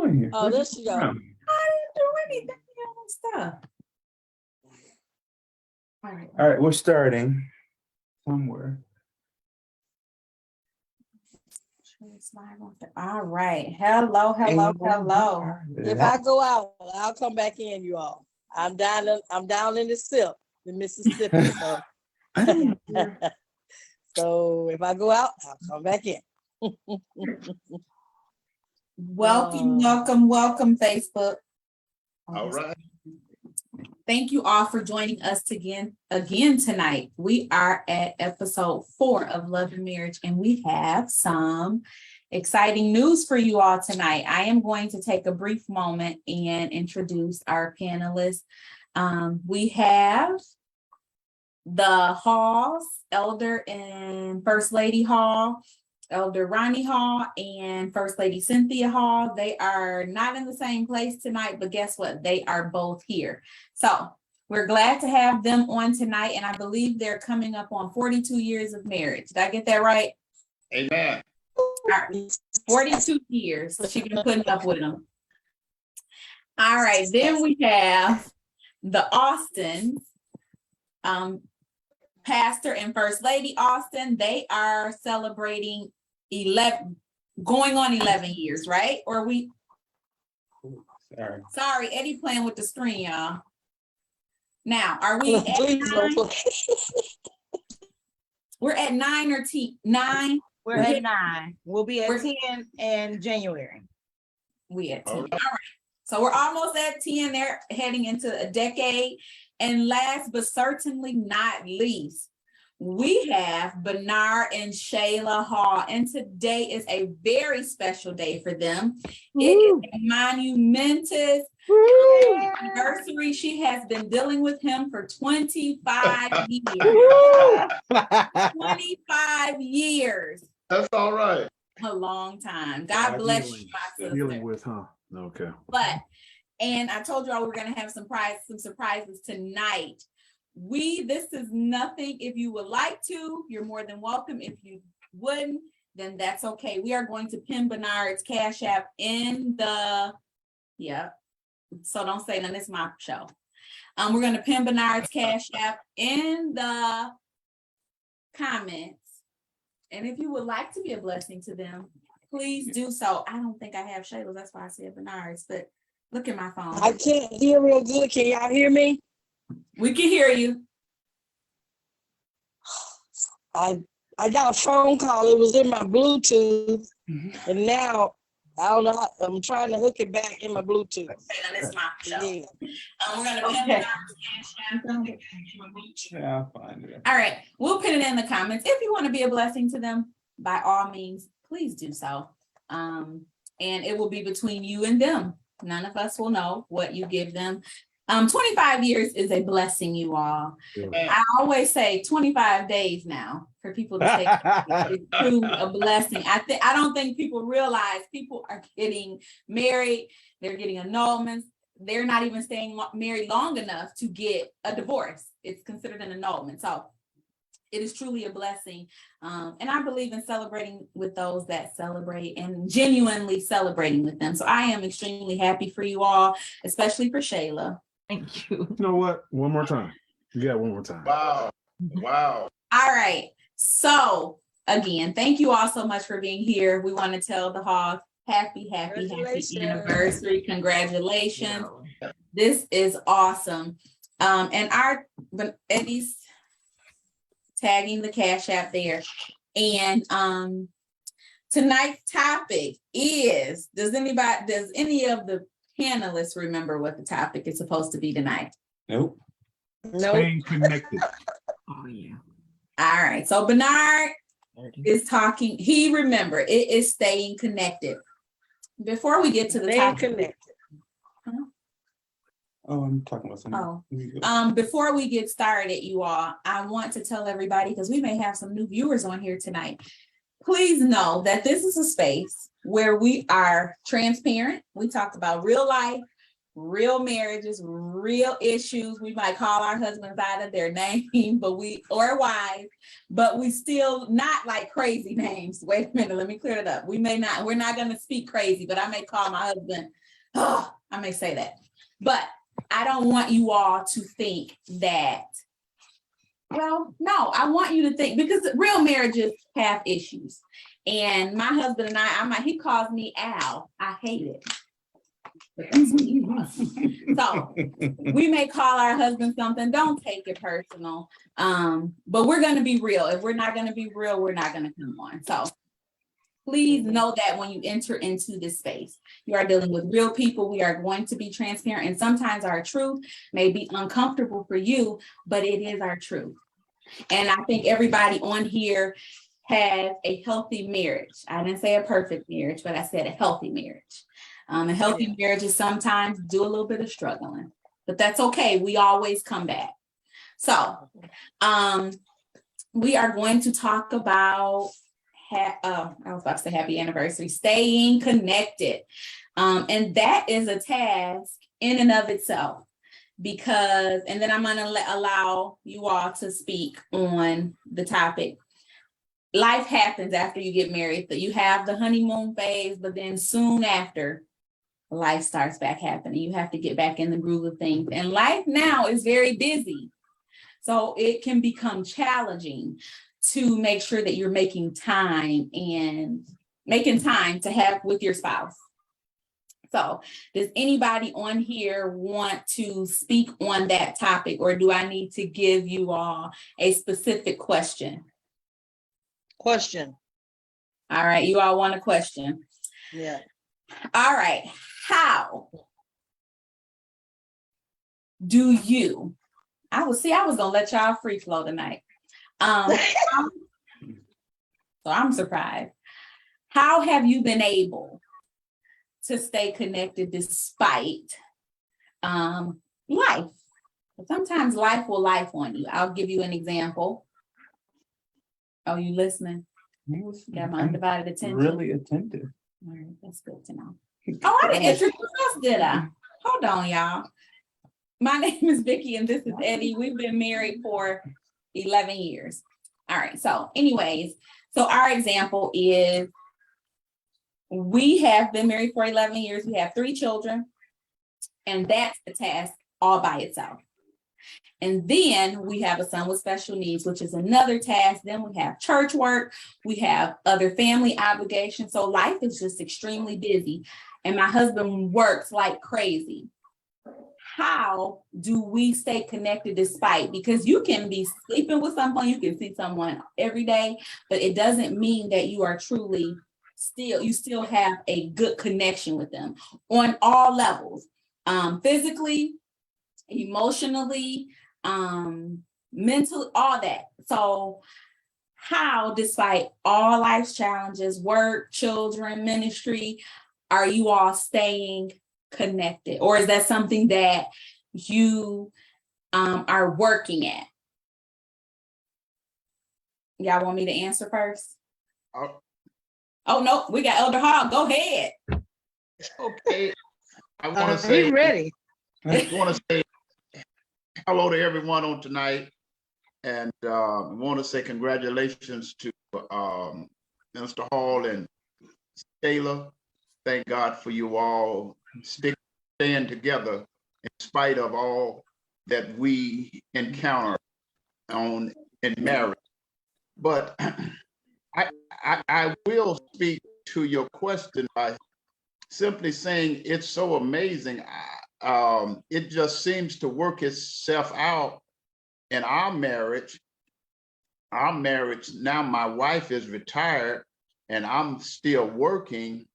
doing here? Oh, there she go. I didn't do anything else stuff. All right. All right, we're starting somewhere. All right. Hello. If I go out, I'll come back in, you all. I'm down in the SIP in Mississippi. So, I didn't hear. so if I go out, I'll come back in. Welcome, Facebook. All right. Thank you all for joining us again tonight. We are at episode 4 of Love and Marriage, and we have some exciting news for you all tonight. I am going to take a brief moment and introduce our panelists. We have the Halls, Elder and First Lady Hall, Elder Ronnie Hall and First Lady Cynthia Hall. They are not in the same place tonight, but guess what? They are both here. So we're glad to have them on tonight, and I believe they're coming up on 42 years of marriage. Did I get that right? Amen. All right. 42 years. So she's been putting up with them. All right. Then we have the Austin, Pastor and First Lady Austin. They are celebrating 11 years, right? Or we sorry, Eddie playing with the screen, y'all. Now, are we at Please don't 9? play. We're at 9 or 9? We're at 9. We'll be at We're- 10 in January. We at 10. All All right. right. So we're almost at 10. They're heading into a decade. And last but certainly not least, we have Bernard and Shayla Hall. And today is a very special day for them. It is a monumentous anniversary. She has been dealing with him for 25 years. 25 years. That's all right. A long time. God bless you, my sister. Dealing with, huh? Okay. But, and I told you all we were going to have some surprises tonight. This is nothing. If you would like to, you're more than welcome. If you wouldn't, then that's okay. We are going to pin Bernard's Cash App in the, so don't say none, it's my show. We're going to pin Bernard's Cash App in the comments. And if you would like to be a blessing to them, please do so. I don't think I have Shayla's, that's why I said Bernard's, but look at my phone. I can't hear real good. Can y'all hear me? We can hear you. I got a phone call. It was in my Bluetooth, and now I don't know. I'm trying to hook it back in my Bluetooth. That's my show. Yeah. We're gonna pin Okay. Bernard's Cash App. Yeah, I'll find it. All right, we'll put it in the comments. If you want to be a blessing to them, by all means, please do so. And it will be between you and them. None of us will know what you give them. 25 years is a blessing, you all. Yeah. I always say 25 days now for people to say it's true a blessing. I don't think people realize people are getting married, they're getting annulments. They're not even staying married long enough to get a divorce. It's considered an annulment. So it is truly a blessing. And I believe in celebrating with those that celebrate and genuinely celebrating with them. So I am extremely happy for you all, especially for Shayla. Thank you. You know what? One more time. You got one more time. Wow. Wow. All right. So again, thank you all so much for being here. We want to tell the Hawk happy Congratulations. anniversary. Congratulations. This is awesome. And Eddie's tagging the Cash App there. And tonight's topic is, does any of the panelists remember what the topic is supposed to be tonight? Nope. No. Staying connected. Oh, yeah. All right. So Bernard is talking. He remember it is staying connected. Before we get to the Staying topic, connected. Oh, I'm talking about something. before we get started, you all, I want to tell everybody, because we may have some new viewers on here tonight. Please know that this is a space where we are transparent. We talk about real life, real marriages, real issues. We might call our husbands out of their name, or wives, but we still not like crazy names. Wait a minute, let me clear it up. We're not going to speak crazy, but I may call my husband, I may say that. But I don't want you all to think that, well, no, I want you to think, because real marriages have issues. And my husband and he calls me Al. I hate it. But that's what he wants. So we may call our husband something. Don't take it personal. But we're going to be real. If we're not going to be real, we're not going to come on. So please know that when you enter into this space, you are dealing with real people. We are going to be transparent. And sometimes our truth may be uncomfortable for you, but it is our truth. And I think everybody on here has a healthy marriage. I didn't say a perfect marriage, but I said a healthy marriage. A healthy marriage is sometimes do a little bit of struggling, but that's okay. We always come back. So we are going to talk about, I was about to say happy anniversary, staying connected. And that is a task in and of itself, because, and then I'm going to allow you all to speak on the topic. Life happens after you get married. You have the honeymoon phase, but then soon after, life starts back happening. You have to get back in the groove of things. And life now is very busy. So it can become challenging to make sure that you're making time to have with your spouse. So does anybody on here want to speak on that topic, or do I need to give you all a specific question? Question. All right, you all want a question? Yeah. All right, how do you, I was gonna let y'all free flow tonight. So I'm surprised. How have you been able to stay connected despite life? Sometimes life will life on you. I'll give you an example. Oh, you listening? Got my undivided attention. Really attentive. All right, that's good to know. Oh, I didn't introduce us, did I? Hold on, y'all. My name is Vicky and this is Eddie. We've been married for 11 years. All right, so anyways, so our example is we have been married for 11 years. We have 3 children, and that's the task all by itself. And then we have a son with special needs, which is another task. Then we have church work. We have other family obligations. So life is just extremely busy. And my husband works like crazy. How do we stay connected despite? Because you can be sleeping with someone, you can see someone every day, but it doesn't mean that you are truly you still have a good connection with them on all levels, physically, emotionally, mentally, all that. So how, despite all life's challenges, work, children, ministry, are you all staying connected? Or is that something that you are working at? Y'all want me to answer first? Oh, no, we got Elder Hall. Go ahead. Okay. I want to say, ready. I want to say hello to everyone on tonight, and I want to say congratulations to Mr. Hall and Taylor. Thank God for you all staying together in spite of all that we encounter in marriage. But I will speak to your question by simply saying it's so amazing. It just seems to work itself out in our marriage. Our marriage, now my wife is retired and I'm still working.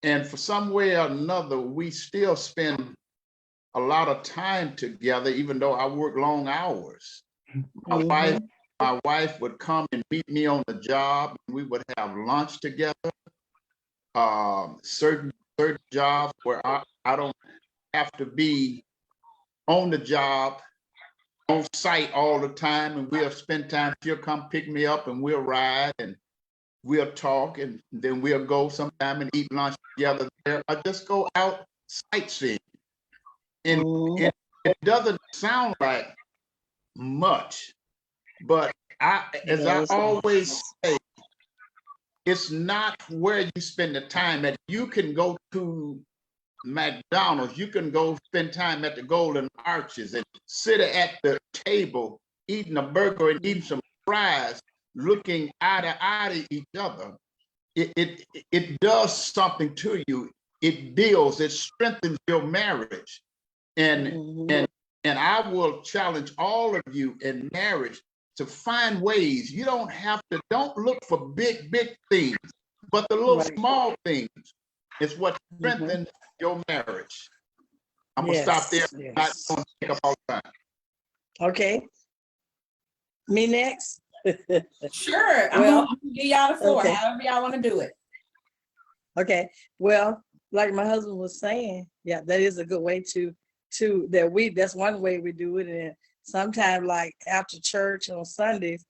And for some way or another, we still spend a lot of time together, even though I work long hours. My wife would come and meet me on the job, and we would have lunch together. Certain jobs where I don't have to be on the job, on site all the time, and we'll spend time. She'll come pick me up and we'll ride and we'll talk, and then we'll go sometime and eat lunch together there, or just go out sightseeing. And Mhm. it doesn't sound like much, but as No, I it's not. always say, it's not where you spend the time at. You can go to McDonald's, you can go spend time at the Golden Arches and sit at the table eating a burger and eating some fries, looking eye to eye to each other. It does something to you. It builds, it strengthens your marriage. And Mhm. and I will challenge all of you in marriage to find ways. You don't look for big things, but the little Right. small things is what Mhm. strengthens your marriage. I'm gonna stop there. Yes, Not yes. gonna take up all the time. Okay. Me next? Sure, Well, I'm gonna give y'all the floor, okay. however y'all want to do it. Okay, well, like my husband was saying, yeah, that is a good way that's one way we do it. And sometimes like after church on Sundays,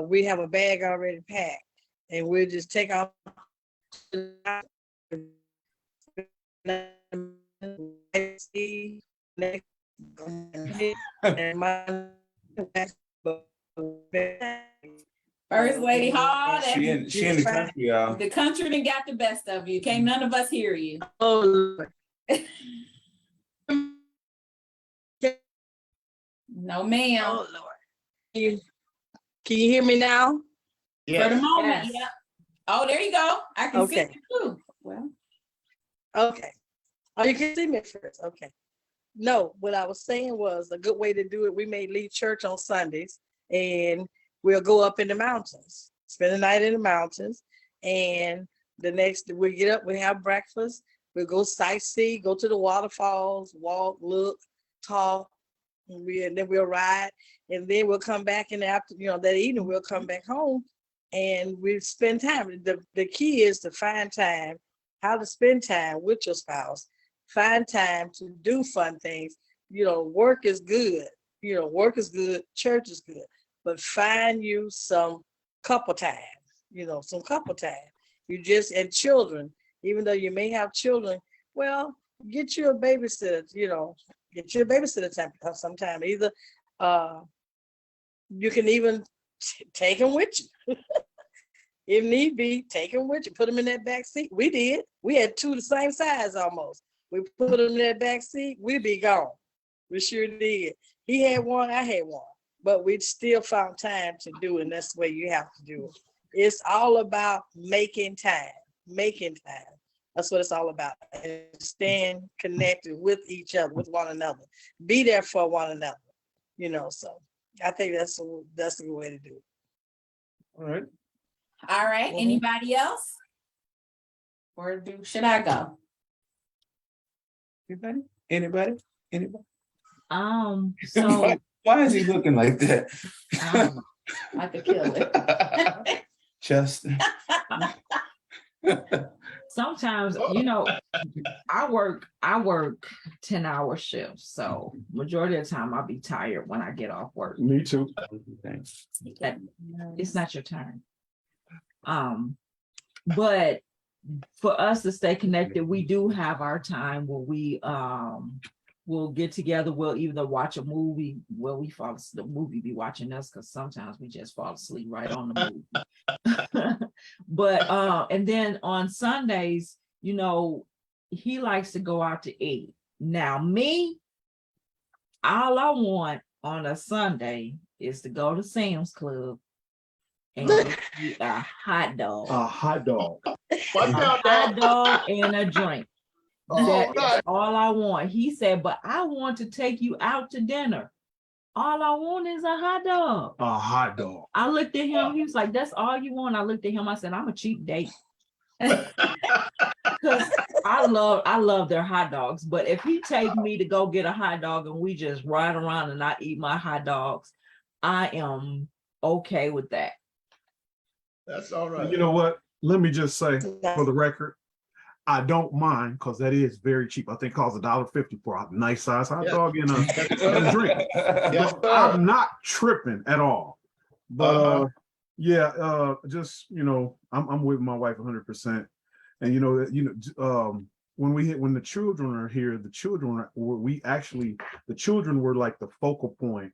we have a bag already packed and we'll just take off First Lady Hall, She in the country, y'all. the country done got the best of you. Can't none of us hear you. Oh, Lord. No, ma'am. Oh, Lord. Can you hear me now? For the moment, Yes. yeah. Oh, there you go. I can see Okay. you too. Well, Okay. Oh, you can see me at first. Okay. No, what I was saying was a good way to do it. We may leave church on Sundays and we'll go up in the mountains, spend the night in the mountains. And the next, we get up, we have breakfast, we'll go sightsee, go to the waterfalls, walk, look, talk, and then we'll ride. And then we'll come back in the after, that evening, we'll come back home and we spend time. The key is to find time, how to spend time with your spouse. Find time to do fun things. Work is good. Work is good. Church is good. But find you some couple time. Some couple time. And children, even though you may have children, well, get you a babysitter. Get you a babysitter time sometime. Either you can even take them with you. If need be, take them with you. Put them in that back seat. We did. We had two the same size almost. We put them in that back seat, we'd be gone. We sure did. He had one, I had one, but we still found time to do it, and that's the way you have to do it. It's all about making time. That's what it's all about. And staying connected with each other, with one another. Be there for one another. So I think that's a good way to do it. All right. all right. Mhm. Anybody else? Or should I go? Anybody? So Why is he looking like that? Like a killer. Justin. sometimes, I work 10-hour shifts. So majority of the time I'll be tired when I get off work. Me too. Thanks. It's not your turn. But for us to stay connected, we do have our time where we we'll get together. We'll either watch a movie. Well, the movie be watching us because sometimes we just fall asleep right on the movie. But and then on Sundays, he likes to go out to eat. Now me, all I want on a Sunday is to go to Sam's Club and get me a hot dog. A hot dog. Watch A out, hot dog. dog and a drink. Oh, That's all I want. He said, but I want to take you out to dinner. All I want is a hot dog. A hot dog. I looked at him. He was like, that's all you want. I looked at him. I said, I'm a cheap date. Because I love their hot dogs. But if he take me to go get a hot dog and we just ride around and I eat my hot dogs, I am okay with that. That's all right. You know what? Let me just say for the record, I don't mind because that is very cheap. I think it costs $1.50 for a nice size hot dog and a drink. Yes, sir. I'm not tripping at all. But I'm with my wife 100%. And when the children are here, the children were like the focal point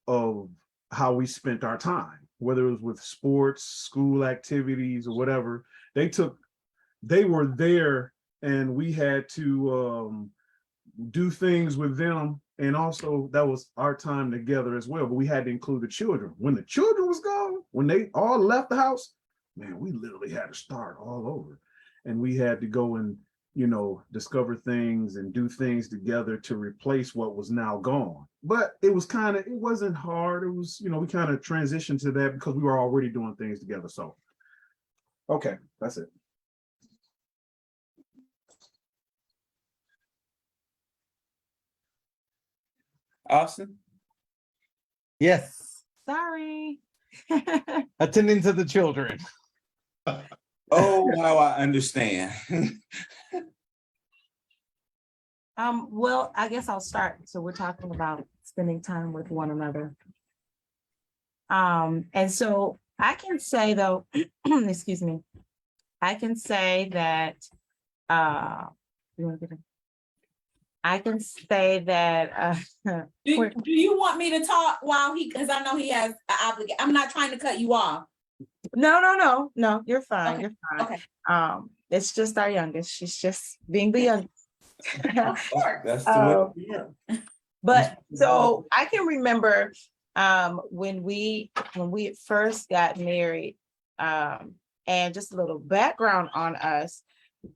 of how we spent our time, whether it was with sports, school activities, or whatever. They were there, and we had to do things with them. And also that was our time together as well, but we had to include the children. When the children was gone, when they all left the house, man, we literally had to start all over. And we had to go and, discover things and do things together to replace what was now gone. But it wasn't hard. It was, we kind of transitioned to that because we were already doing things together. So, okay, that's it. Austin? Yes, Sorry. attending to the children. Oh, wow, I understand. Well, I guess I'll start. So we're talking about spending time with one another. And so I can say though, excuse me, I can say that, you wanna get in? I can say that, Do you want me to talk while because I know he has an obligation. I'm not trying to cut you off. no, you're fine, Okay, you're fine. okay. It's just our youngest. She's just being the youngest. That's the way. Yeah. But so I can remember when we had first got married, and just a little background on us,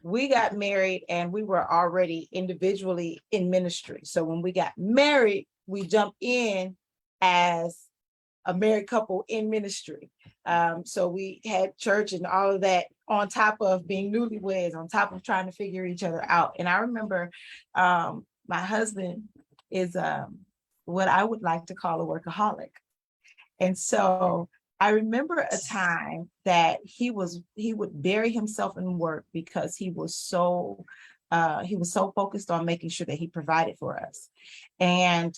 we got married and we were already individually in ministry. So when we got married, we jumped in as a married couple in ministry. So we had church and all of that on top of being newlyweds, on top of trying to figure each other out. And I remember my husband is what I would like to call a workaholic. And so I remember a time that he would bury himself in work because he was so focused on making sure that he provided for us. And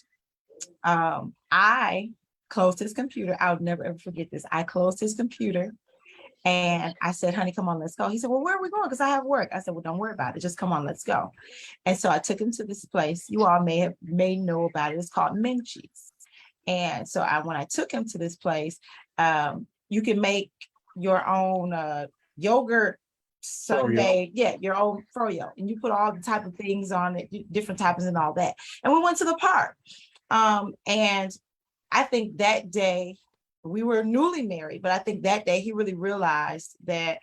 I closed his computer. I'll never ever forget this. I closed his computer and I said, honey, come on, let's go. He said, well, where are we going? Because I have work. I said, well, don't worry about it. Just come on, let's go. And so I took him to this place. You all may know about it. It's called Menchie's. And so when I took him to this place, you can make your own yogurt sundae, your own froyo, and you put all the type of things on it, different toppings and all that. And we went to the park. And I think that day we were newly married, but I think that day he really realized that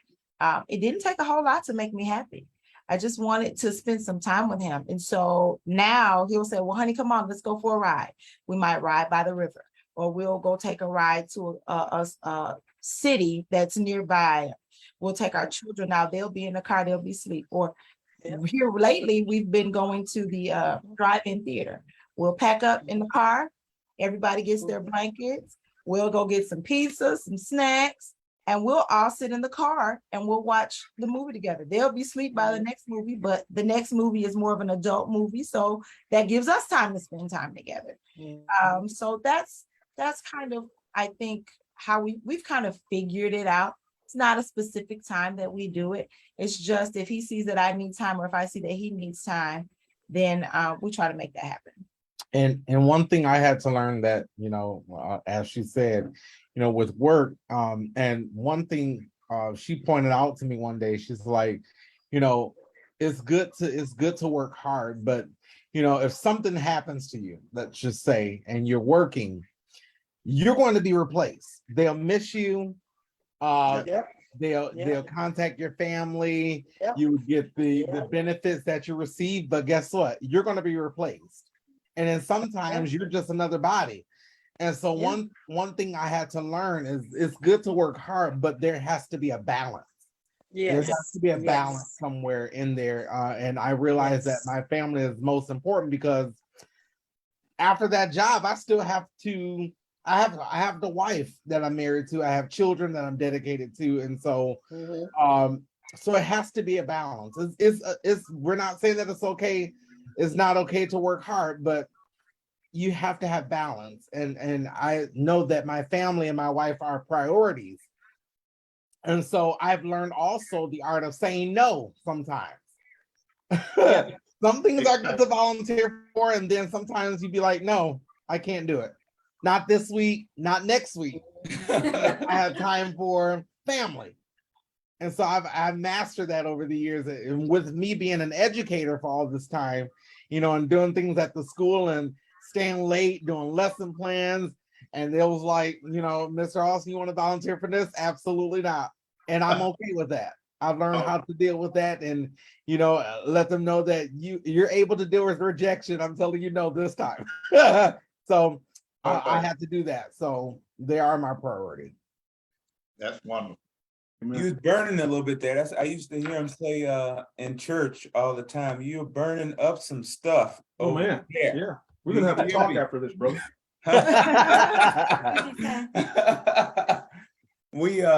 it didn't take a whole lot to make me happy. I just wanted to spend some time with him. And so now he'll say, well, honey, come on, let's go for a ride. We might ride by the river, or we'll go take a ride to a city that's nearby. We'll take our children out. They'll be in the car, they'll be asleep. Or here lately, we've been going to the drive-in theater. We'll pack up in the car. Everybody gets their blankets. We'll go get some pizza, some snacks, and we'll all sit in the car and we'll watch the movie together. They'll be asleep by the next movie, but the next movie is more of an adult movie. So that gives us time to spend time together. So that's kind of, I think, how we've kind of figured it out. It's not a specific time that we do it. It's just if he sees that I need time, or if I see that he needs time, then we try to make that happen. And one thing I had to learn that, as she said, with work, and one thing she pointed out to me one day, she's like, it's good to work hard, but if something happens to you, let's just say, and you're working, you're going to be replaced. They'll miss you. They'll contact your family. You get the benefits that you receive, but guess what? You're going to be replaced. And then sometimes you're just another body. And so one thing I had to learn is it's good to work hard, but there has to be a balance. There has to be a balance somewhere in there. And I realized that my family is most important, because after that job, I still have to, I have the wife that I'm married to. I have children that I'm dedicated to. And so, so it has to be a balance. We're not saying that it's okay. It's not okay to work hard, but you have to have balance. And I know that my family and my wife are priorities. And so I've learned also the art of saying no sometimes. Some things are good to volunteer for, and then sometimes you'd be like, no, I can't do it. Not this week, not next week. I have time for family. And so I've mastered that over the years. And with me being an educator for all this time, you know, and doing things at the school and staying late, doing lesson plans. And it was like, you know, Mr. Austin, you want to volunteer for this? Absolutely not. And I'm okay with that. I've learned how to deal with that and, you know, let them know that you're able to deal with rejection. I'm telling you no this time. So I have to do that. So they are my priority. That's wonderful. You was burning a little bit there. That's I used to hear him say in church all the time. You're burning up some stuff. Oh over man, there." yeah. We're gonna have to talk after this, bro.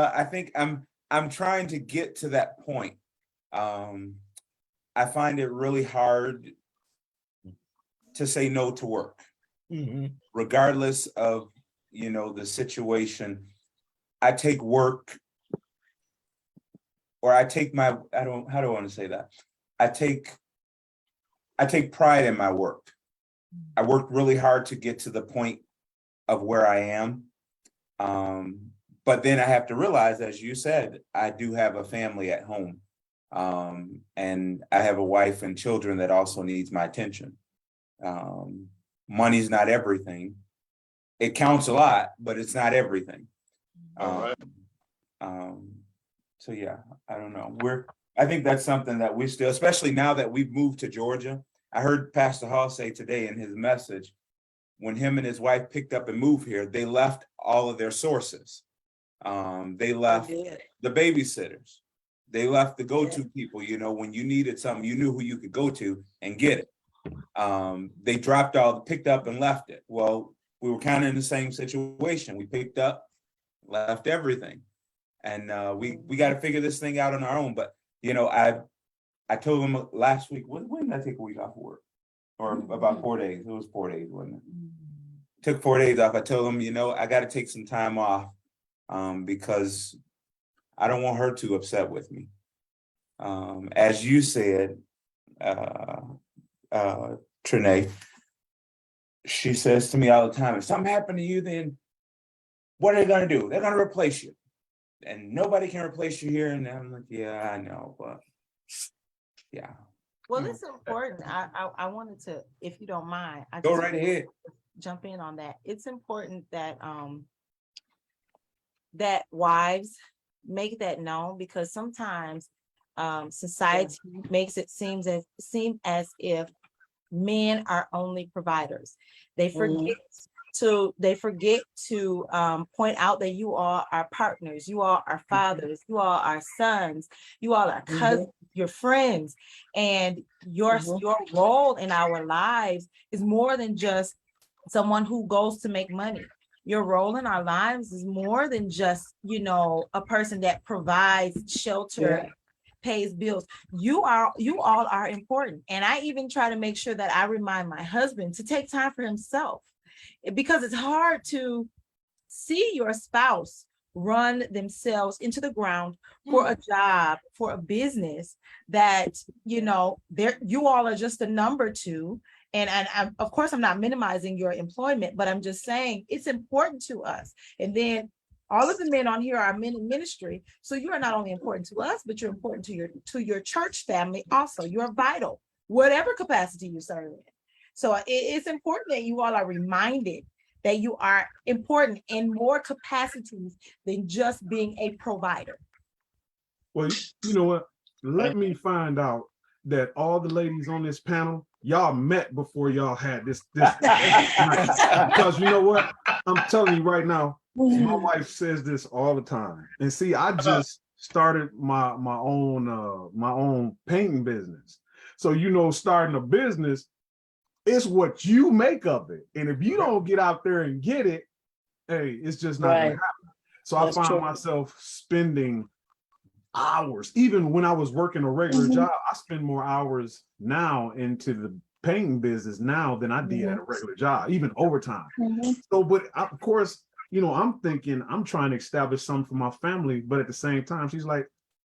I think I'm trying to get to that point. I find it really hard to say no to work, regardless of, you know, the situation. I take work, or I take my, how do I want to say that? I take pride in my work. I worked really hard to get to the point of where I am. But then I have to realize, as you said, I do have a family at home. And I have a wife and children that also needs my attention. Money's not everything. It counts a lot, but it's not everything. So yeah, I don't know. I think that's something that we still, especially now that we've moved to Georgia. I heard Pastor Hall say today in his message, when him and his wife picked up and moved here, they left all of their sources. They left the babysitters. They left the go-to people, you know, when you needed something, you knew who you could go to and get it. They picked up and left it. Well, we were kind of in the same situation. We picked up, left everything. And we got to figure this thing out on our own. But, you know, I told them last week, when did I take a week off of work? Or about 4 days. It was 4 days, wasn't it? Took 4 days off. I told them, you know, I got to take some time off because I don't want her too upset with me. As you said, Trinae, she says to me all the time, if something happened to you, then what are they going to do? They're going to replace you. And nobody can replace you here. And I'm like, yeah, I know, but yeah. Well, it's important. I wanted to, if you don't mind, I Go just right wanted to ahead. jump in on that. It's important that that wives make that known, because sometimes society makes it seem as if men are only providers. They forget to point out that you all are partners, you all are fathers, you all are sons, you all are cousins, your friends, and your role in our lives is more than just someone who goes to make money. Your role in our lives is more than just, you know, a person that provides shelter, pays bills. You all are important. And I even try to make sure that I remind my husband to take time for himself, because it's hard to see your spouse run themselves into the ground for a job, for a business that, you know, you all are just a number to. And of course, I'm not minimizing your employment, but I'm just saying it's important to us. And then all of the men on here are men in ministry. So you are not only important to us, but you're important to your church family also. You're vital, whatever capacity you serve in. So it's important that you all are reminded that you are important in more capacities than just being a provider. Well, you know what? Let me find out that all the ladies on this panel, y'all met before y'all had this because you know what? I'm telling you right now, my wife says this all the time. And see, I just started my own painting business. So, you know, starting a business, it's what you make of it. And if you don't get out there and get it, hey, it's just not gonna happen. So I find myself spending hours, even when I was working a regular job, I spend more hours now into the painting business now than I did at a regular job, even overtime. So, but of course, you know, I'm thinking I'm trying to establish something for my family, but at the same time, she's like,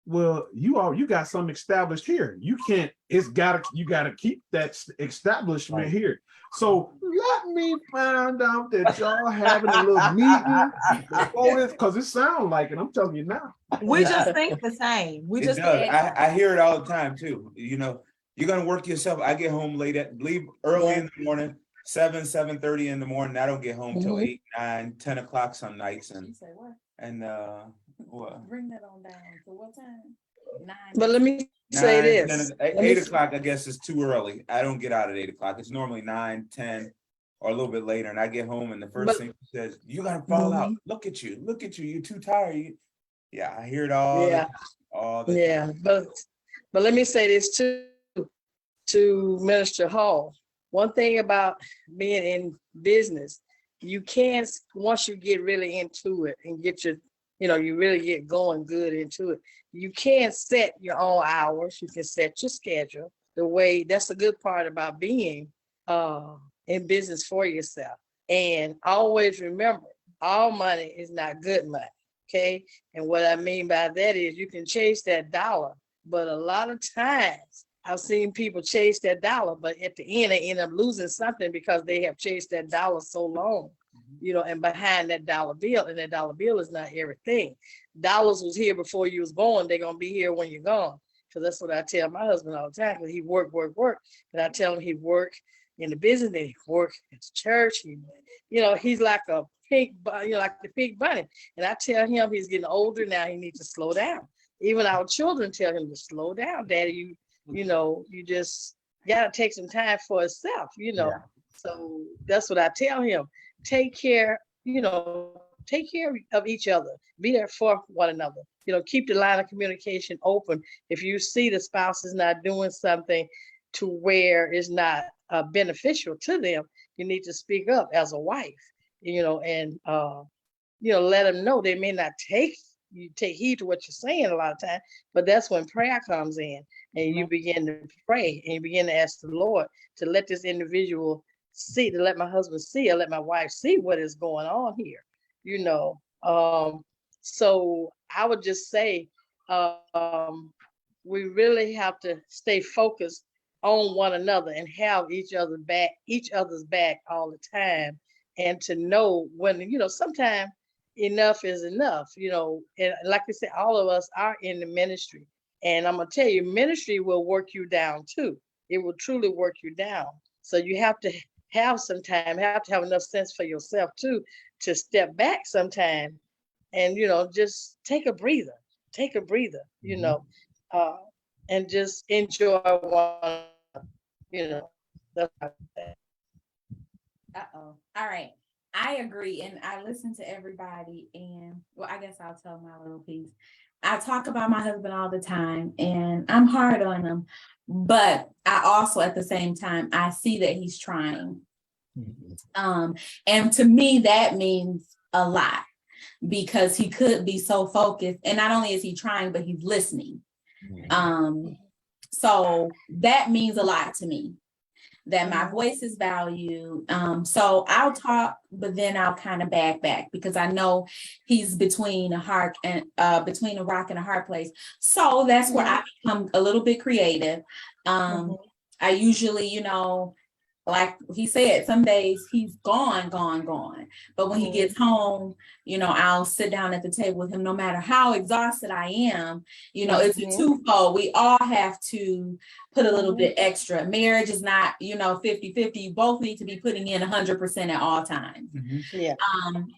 Well, you got something established here. You can't, you gotta keep that establishment Right. here. So let me find out that y'all having a little meeting before this, because it sounds like it. I'm telling you now. We just think the same. We It just does. think- I hear it all the time too. You know, you're gonna work yourself. I get home leave early in the morning, 7:30 in the morning. I don't get home till Mhm. 8, 9, 10 o'clock some nights, You say what? and what? Bring that on down to what time? 9. But let me say 9, this. 10, Let me 8 s- o'clock, I guess, is too early. I don't get out at 8 o'clock. It's normally 9, 10, or a little bit later. And I get home and the first But- thing she says, you gotta fall out. Look at you. You're too tired. Yeah, I hear it all. Yeah. All the time. Yeah, but let me say this too, to Minister Hall. One thing about being in business, you can't, once you get really into it and get your, you really get going good into it, you can't set your own hours. You can set your schedule the way, that's the good part about being in business for yourself. And always remember, all money is not good money. Okay. And what I mean by that is you can chase that dollar, but a lot of times I've seen people chase that dollar, but at the end, they end up losing something because they have chased that dollar so long, and behind that dollar bill, and that dollar bill is not everything. Dollars was here before you was born. They're going to be here when you're gone. Because that's what I tell my husband all the time, because he work. And I tell him he work in the business, then he work at the church. He's like a pink, like the pink bunny. And I tell him he's getting older now, he needs to slow down. Even our children tell him to slow down, Daddy, you just gotta take some time for yourself, So that's what I tell him. Take care of each other. Be there for one another. Keep the line of communication open. If you see the spouse is not doing something to where it's not beneficial to them, you need to speak up as a wife, and let them know. They may not take heed to what you're saying a lot of times, but that's when prayer comes in and you begin to pray and you begin to ask the Lord to let this individual see, to let my husband see, or let my wife see what is going on here, so I would just say we really have to stay focused on one another and have each other's back all the time, and to know when, sometimes enough is enough, and like I said, all of us are in the ministry, and I'm gonna tell you, ministry will work you down too. It will truly work you down. So you have to have some time, have to have enough sense for yourself too, to step back sometime and, just take a breather, and just enjoy one, that's what I say. Uh-oh. All right. I agree. And I listen to everybody. And well, I guess I'll tell my little piece. I talk about my husband all the time and I'm hard on him. But I also, at the same time, I see that he's trying. And to me, that means a lot, because he could be so focused. And not only is he trying, but he's listening. So that means a lot to me, that my voice is valued. So I'll talk, but then I'll kind of back because I know he's between a rock and a hard place. So that's where I become a little bit creative. I usually, like he said, some days he's gone. But when he gets home, I'll sit down at the table with him, no matter how exhausted I am. It's a twofold. We all have to put a little bit extra. Marriage is not, 50-50. You both need to be putting in 100% at all times. Yeah.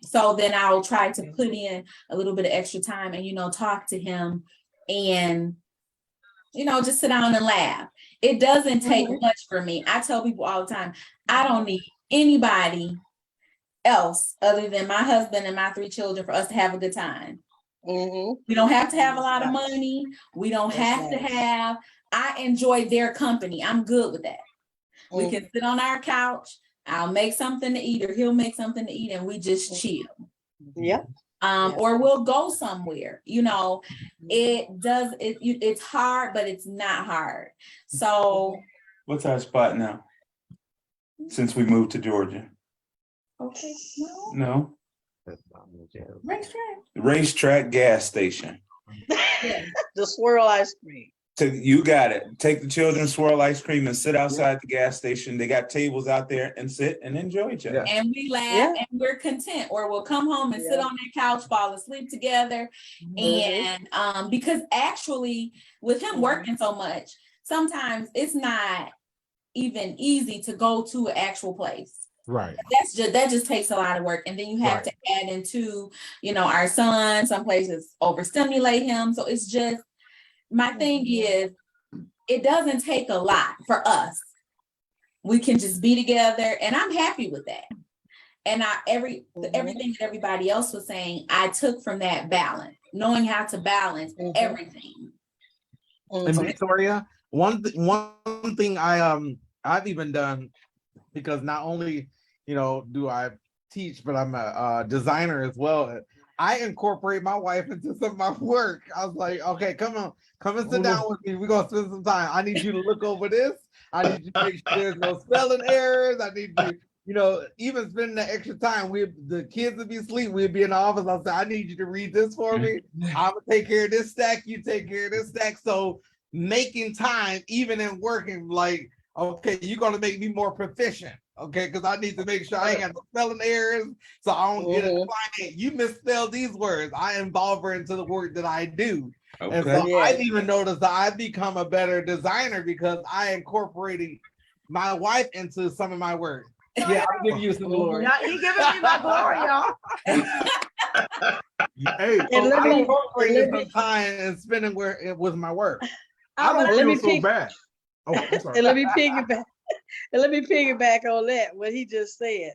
So then I'll try to put in a little bit of extra time and, talk to him and, just sit down and laugh. It doesn't take much for me. I tell people all the time, I don't need anybody else other than my husband and my 3 children for us to have a good time. We don't have to have a lot of money. We don't have to have, I enjoy their company. I'm good with that. We can sit on our couch. I'll make something to eat or he'll make something to eat and we just chill. Yeah. Or we'll go somewhere, it's hard, but it's not hard. So What's our spot now? Since we moved to Georgia? okay, No? racetrack. Racetrack gas station. The swirl ice cream. You got it. Take the children, swirl ice cream, and sit outside the gas station. They got tables out there, and sit and enjoy each other. And we laugh Yeah. and we're content, or we'll come home and sit Yeah. on that couch, fall asleep together. And because actually with him working so much, sometimes it's not even easy to go to an actual place. Right. That just takes a lot of work. And then you have to add into, our son, some places overstimulate him. So it's just, my thing is, it doesn't take a lot for us. We can just be together, and I'm happy with that. And everything that everybody else was saying, I took from that balance, knowing how to balance everything. And Victoria, one thing I've even done, because not only do I teach, but I'm a designer as well. I incorporate my wife into some of my work. I was like, okay, come and sit down with me. We're gonna spend some time. I need you to look over this. I need you to make sure there's no spelling errors. I need you, even spending the extra time. The kids would be asleep. We'd be in the office. I'll say, I need you to read this for me. I'm gonna take care of this stack. You take care of this stack. So making time, even in working, like, okay, you're gonna make me more proficient. Okay, because I need to make sure I ain't got no spelling errors, so I don't get a client. You misspelled these words. I involve her into the work that I do. Okay. And so I've even noticed that I've become a better designer because I incorporated my wife into some of my work. Yeah, I'll give you some glory. Now you giving me my glory, y'all. Hey, And let I me- incorporated let me- some time and spending where it was my work. I don't let feel me so pick- bad. Oh, I'm sorry. And let me piggyback. And let me piggyback on that, what he just said.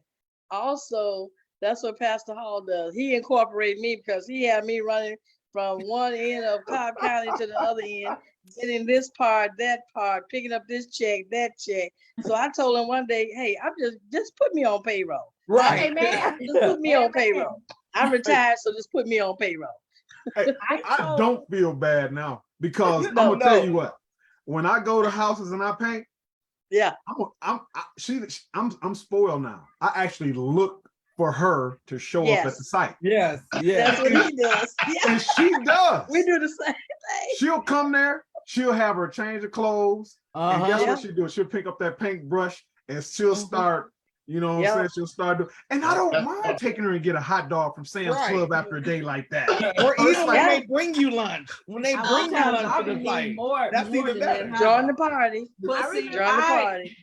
Also, that's what Pastor Hall does. He incorporated me because he had me running from one end of Cobb County to the other end, getting this part, that part, picking up this check, that check. So I told him one day, hey, I'm just put me on payroll. Right. Amen. Just put me on payroll. I'm retired, so just put me on payroll. Hey, I don't feel bad now because You I'm don't gonna tell know. you what. When I go to houses and I paint, Yeah. I'm spoiled now. I actually look for her to show up Yes. at the site, Yes. That's Yes. what he does. Yeah. and she does. We do the same thing. She'll come there. She'll have her change of clothes, and guess Yeah. what she do? She'll pick up that paintbrush and she'll start. You know what Yeah. I'm saying? She'll start doing, and I don't mind taking her and get a hot dog from Sam's Right. Club after a day like that. Or So it's even like- when they bring you lunch. When they bring you lunch to the site. That's even better. Join the party. But see, Join the party.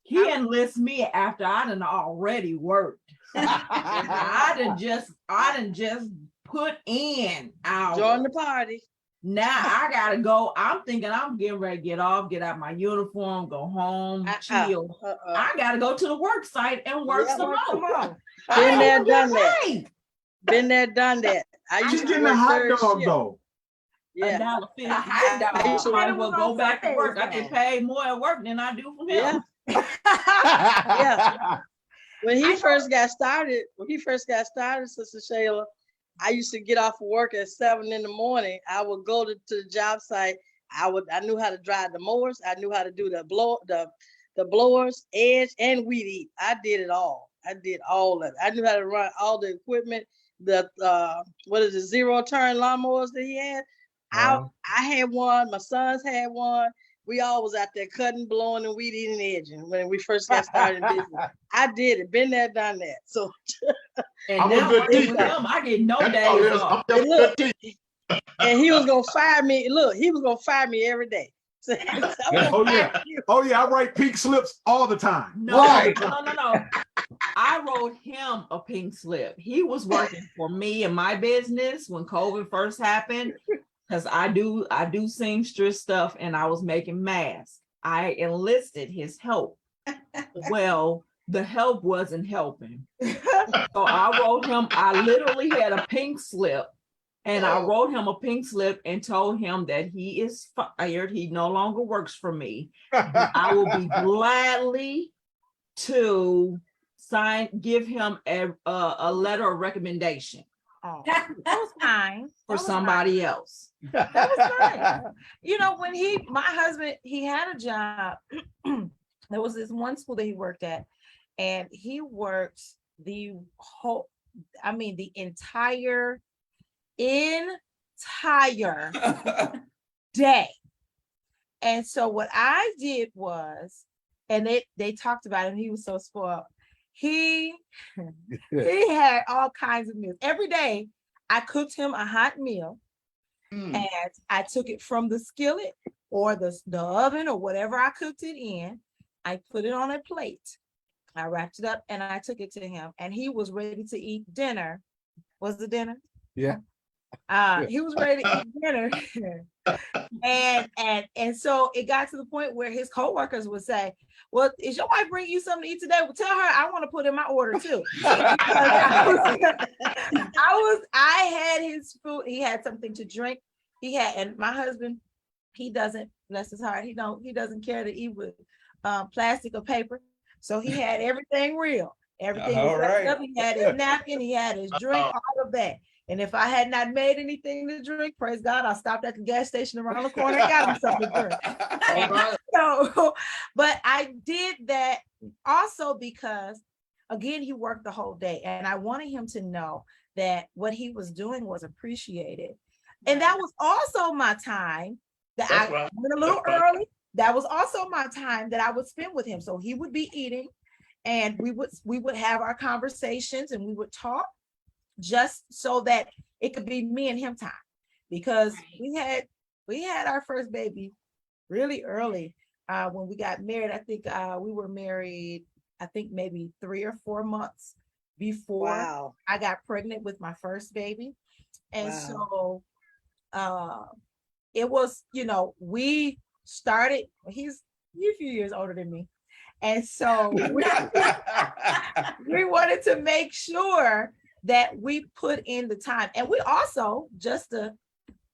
he enlists me after I done already worked. I done just put in hours. Join the party. Now I gotta go. I'm thinking I'm getting ready to get off, get out my uniform, go home, chill. I gotta go to the work site and work Yeah, some more. Been there, done that. Right. Been there, done that. I She's used to getting a work hot third dog shift. though. Yeah. $1.50. I used to Might as well work go on back to work. I Sundays get now. paid more at work than I do from Yeah. him. When he first got started, Sister Shayla, I used to get off of work at 7 in the morning. I would go to the job site. I knew how to drive the mowers. I knew how to do the blowers, edge, and weed eat. I did it all. I did all of it. I knew how to run all the equipment, the zero turn lawnmowers that he had. I had one, my sons had one. We all was out there cutting, blowing, and weed eating, edging when we first got started in business. I did it, been there, done that. So And I'm a now good working with teacher. him, I get no That's days all it is. off. I'm just a good teacher. and he was gonna fire me. Look, he was gonna fire me every day. So, I'm gonna Oh, yeah. fire you. Oh yeah, I write pink slips all the time. No, Right. no. I wrote him a pink slip. He was working for me and my business when COVID first happened, because I do seamstress stuff and I was making masks. I enlisted his help. Well, the help wasn't helping. So I wrote him, I literally had a pink slip. And I wrote him a pink slip and told him that he is fired. He no longer works for me. I will be gladly to give him a letter of recommendation Oh, that was kind. for somebody else. That was nice. You know, when my husband, he had a job. There was this one school that he worked at, and he worked the entire in entire day. And so what I did was, and they talked about it, and he was so spoiled. He had all kinds of meals. Every day I cooked him a hot meal, Mm. and I took it from the skillet or the oven or whatever I cooked it in. I put it on a plate. I wrapped it up and I took it to him, and he was ready to eat dinner. Was the dinner? Yeah. He was ready to eat dinner. And so it got to the point where his coworkers would say, well, is your wife bringing you something to eat today? Well, tell her I want to put in my order too. I had his food. He had something to drink. And my husband, he doesn't, bless his heart, he doesn't care to eat with plastic or paper. So he had everything real. Everything was All wrapped right. up. He had his napkin, he had his drink, all of that. And if I had not made anything to drink, praise God, I stopped at the gas station around the corner and got him something to drink. All right. So, but I did that also because, again, he worked the whole day, and I wanted him to know that what he was doing was appreciated. And that was also my time that That's I right. went a little That's right. early. That was also my time that I would spend with him. So he would be eating, and we would have our conversations, and we would talk, just so that it could be me and him time, because we had our first baby really early. When we got married, I think we were married, I think maybe 3 or 4 months before Wow. I got pregnant with my first baby. And Wow. so it was, we started, he's a few years older than me. And so we wanted to make sure that we put in the time. And we also,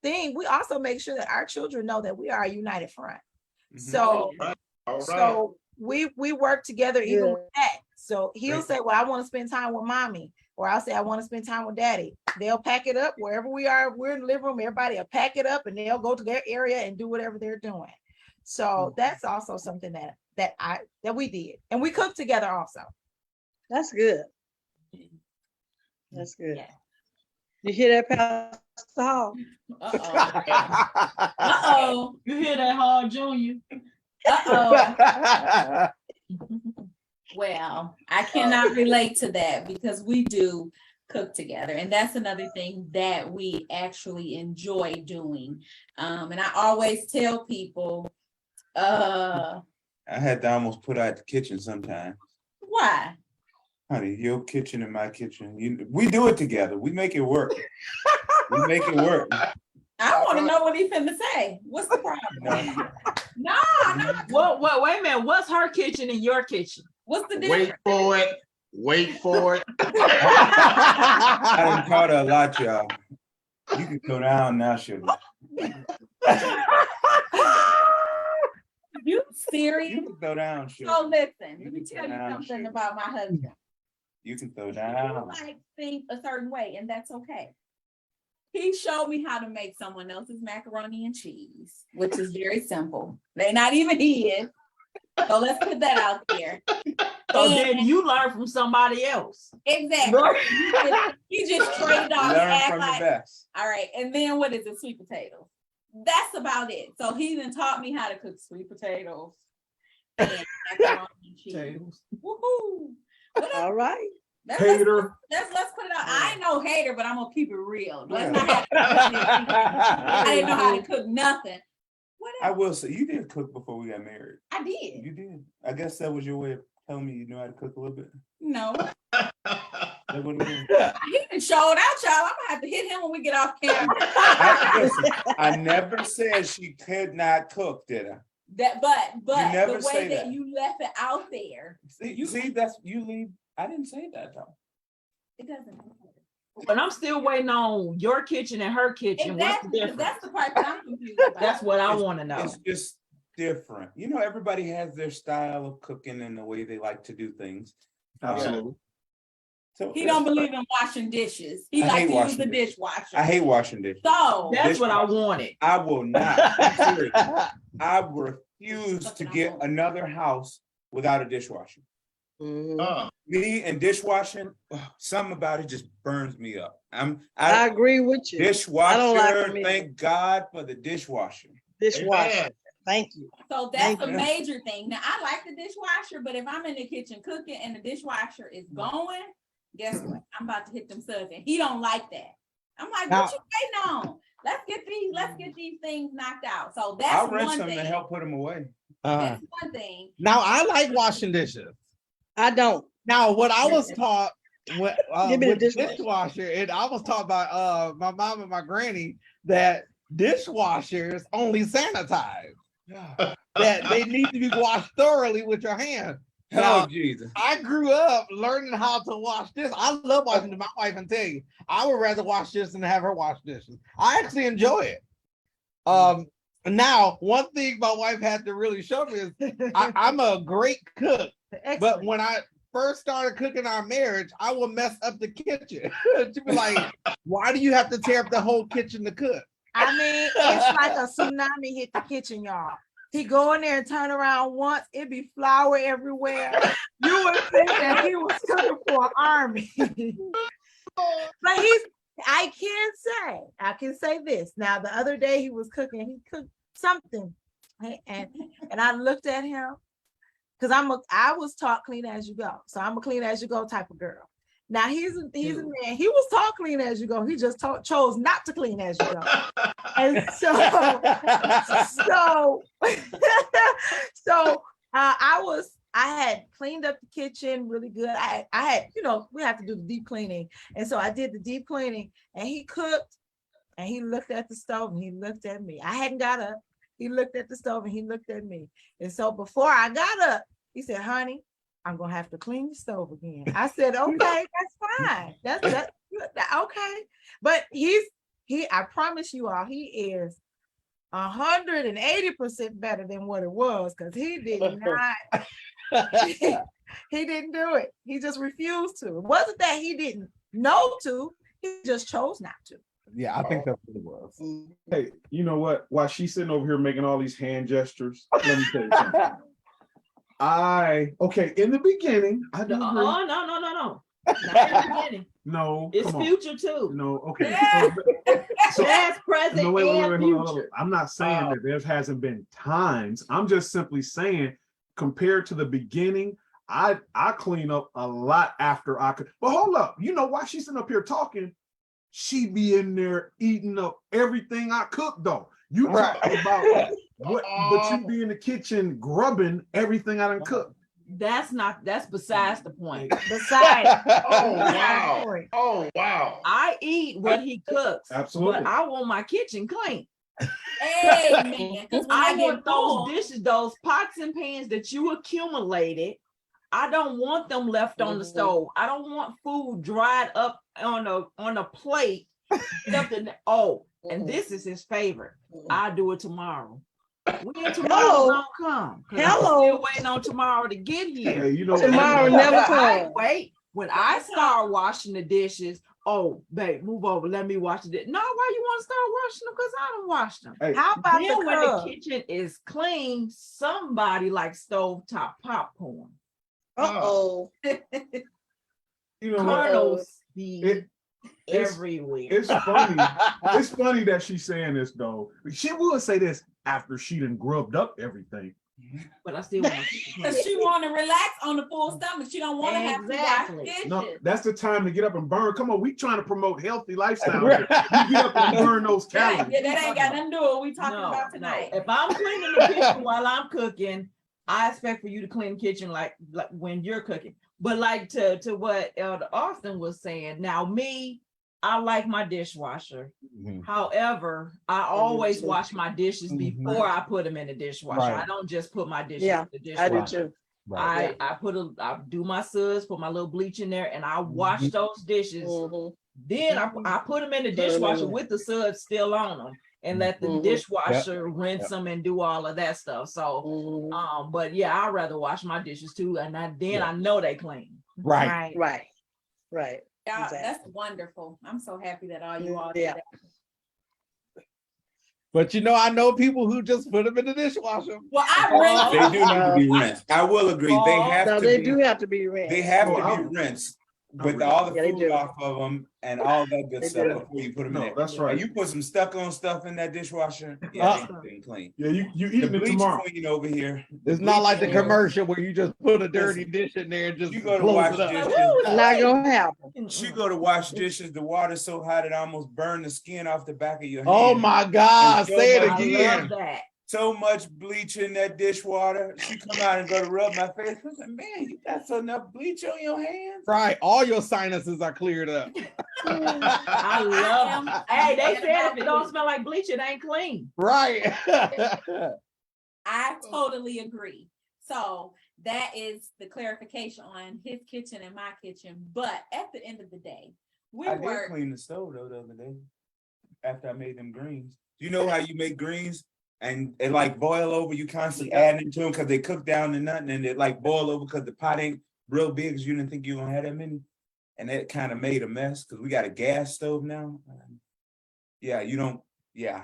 we also make sure that our children know that we are a united front. So, All right. so we work together even Good. with that. So he'll Great. say, well, I want to spend time with mommy. Or I'll say, I want to spend time with daddy. They'll pack it up wherever we are. We're in the living room. Everybody will pack it up and they'll go to their area and do whatever they're doing. So that's also something that we did. And we cooked together also. That's good. That's good. Yeah. You hear that, Pastor Hall? Uh-oh. Uh-oh. You hear that, Hall Junior? Uh-oh. Well, I cannot relate to that because we do cook together. And that's another thing that we actually enjoy doing. And I always tell people, I had to almost put out the kitchen sometimes. why? Honey, your kitchen and my kitchen. We do it together. We make it work. We make it work. I want to know what he's finna say. What's the problem? No, no. Well, wait a minute. What's her kitchen and your kitchen? What's the Wait difference? for it. Wait for it. I done caught her a lot, y'all. You can go down now, sugar. You You serious? can throw down, sugar. Oh, listen, let me You tell can you go down, something sugar. about my husband. You can throw He down. like think a certain way, and that's okay. He showed me how to make someone else's macaroni and cheese, which is very simple. They're not even his. So let's put that out there. So And- then you learn from somebody else. Exactly. He just traded off. Learn Act from the like, best. all right, and then what is it? Sweet potatoes. That's about it. So he then taught me how to cook sweet potatoes and macaroni and cheese. Woohoo! What else? All right. Let's Hater. put it out. I ain't no hater, but I'm gonna keep it real. Let's not have I didn't know how to cook nothing. What I else? will say, you did cook before we got married. I did. You did. I guess that was your way of telling me you know how to cook a little bit. No, That what it was? he didn't show it out, y'all. I'm gonna have to hit him when we get off camera. Listen, I never said she could not cook, did I? But never the say way that that. you left it out there, See, that's you leave. I didn't say that though. it doesn't. But I'm still waiting on your kitchen and her kitchen. What's the Exactly, 'cause difference? that's the part that I'm confused about. That's what I It's- want to know. It's just different. You know, everybody has their style of cooking and the way they like to do things. Absolutely. So He don't believe in washing dishes. He I likes hate to use washing the dishes. dishwasher. I hate washing dishes. So That's what I wanted. I will not. I'm serious. I refuse to get another house without a dishwasher. Mhm. Uh, Me and dishwashing, something about it just burns me up. I agree with you. Dishwasher, them either. thank God for the dishwasher. Dishwasher. Amen. Thank you. So that's Thank a you. major thing. Now, I like the dishwasher, but if I'm in the kitchen cooking and the dishwasher is going, guess what? I'm about to hit them suds and he don't like that. I'm like, Now- what you waiting on? Let's get these things knocked out. So that's I'll rinse one them thing. to help put them away. That's one thing. Now I like washing dishes. I don't. Now, what I was taught with, Give me the with the dishwasher. dishwasher, and I was taught by my mom and my granny that dishwashers only sanitize. That they need to be washed thoroughly with your hand. Oh, Now, Jesus. I grew up learning how to wash dishes. I love washing dishes. My wife can tell you, I would rather wash dishes than have her wash dishes. I actually enjoy it. Now, one thing my wife had to really show me is I'm a great cook, but when I first started cooking our marriage, I would mess up the kitchen. She'd be like, "Why do you have to tear up the whole kitchen to cook?" I mean, it's like a tsunami hit the kitchen, y'all. He go in there and turn around once, it be flour everywhere. You would think that he was cooking for an army. But I can say this. Now, the other day he was cooking, he cooked something. And I looked at him, because I was taught clean as you go. So I'm a clean as you go type of girl. Now he's a man. He was taught clean as you go. He just chose not to clean as you go. And so I had cleaned up the kitchen really good. I had, we have to do the deep cleaning. And so I did the deep cleaning, and he cooked, and he looked at the stove and he looked at me. I hadn't got up. He looked at the stove and he looked at me. And so before I got up, he said, "Honey, I'm gonna have to clean the stove again." I said, "Okay, that's fine. That's okay." But I promise you all, he is 180% better than what it was, because he did not. He didn't do it. He just refused to. It wasn't that he didn't know to. He just chose not to. Yeah, I think that's what it was. Hey, you know what? While she's sitting over here making all these hand gestures, let me tell you something. In the beginning, I do agree. Oh, no. Not in the beginning. No, It's come on. future too. No, okay. Yeah. So, Past, present, no, wait, and hold on. future. I'm not saying that there hasn't been times. I'm just simply saying, compared to the beginning, I clean up a lot after I could. But hold up, while she's sitting up here talking, she be in there eating up everything I cook though. You talk about what, but you be in the kitchen grubbing everything I done cooked. That's besides the point. Besides, Oh, wow. I eat what he cooks. Absolutely. But I want my kitchen clean. Amen. 'Cause when I get want full, those dishes, those pots and pans that you accumulated. I don't want them left on the stove. I don't want food dried up on a plate. And this is his favorite. I'll do it tomorrow. When tomorrow don't come. 'Cause I'm still waiting on tomorrow to get here. Hey, Tomorrow never comes. Wait, when I start washing the dishes, babe, move over. Let me wash the dishes. No, why you want to start washing them? Because I don't wash them. Hey, how about Then the when crud? the kitchen is clean, somebody likes stovetop popcorn. Uh-oh. you know what? Kernels be It's- everywhere. It's funny. It's funny that she's saying this though. She would say this after she done grubbed up everything. But I still want because she want to relax on the full stomach. She don't want to have to Exactly. wash dishes. No, that's the time to get up and burn. Come on, we trying to promote healthy lifestyle. You get up and burn those calories. Yeah, that ain't got nothing to do with what we talking about tonight. If I'm cleaning the kitchen while I'm cooking, I expect for you to clean the kitchen like when you're cooking. But like to what Elder Austin was saying, now me, I like my dishwasher. However, I always wash my dishes before I put them in the dishwasher. Right. I don't just put my dishes Yeah, in the I dishwasher. do too. Right. I do my suds, put my little bleach in there, and I wash those dishes. Mhm. Then I put them in the dishwasher with the suds still on them, and let the Mhm. dishwasher rinse them and do all of that stuff. So, Mhm. but yeah, I'd rather wash my dishes too, and I know they clean. Right. Right. Y'all, Exactly. that's wonderful. I'm so happy that all you all Yeah. did But I know people who just put them in the dishwasher. Well, I They do need to be rinsed. I will agree. They have No, to they be. do have to be rinsed. They have Oh, to I- be rinsed. with all the Yeah, they food do. off of them and all that good They stuff do. before you put them in No, there. that's And right. you put some stuck-on stuff in that dishwasher, yeah, they ain't clean. Yeah, you The eating it bleach tomorrow. queen over here. It's not like the bleach queen, commercial where you just put a dirty dish in there and just You go to close wash it up. dishes. Not gonna happen. She go to wash dishes, the water's so hot it almost burned the skin off the back of your hand. Oh my God, And so say it much- I again. love that. So much bleach in that dishwater. She come out and go to rub my face. I said, man, you got so enough bleach on your hands. Right, all your sinuses are cleared up. I love. Hey, they said if it don't smell like bleach, it ain't clean. Right. I totally agree. So that is the clarification on his kitchen and my kitchen. But at the end of the day, we I did work. clean the stove though the other day after I made them greens. You know how you make greens and it like boil over, you constantly adding to them because they cook down to nothing and it like boil over because the pot ain't real big because you didn't think you were gonna have that many. And it kind of made a mess because we got a gas stove now. Yeah,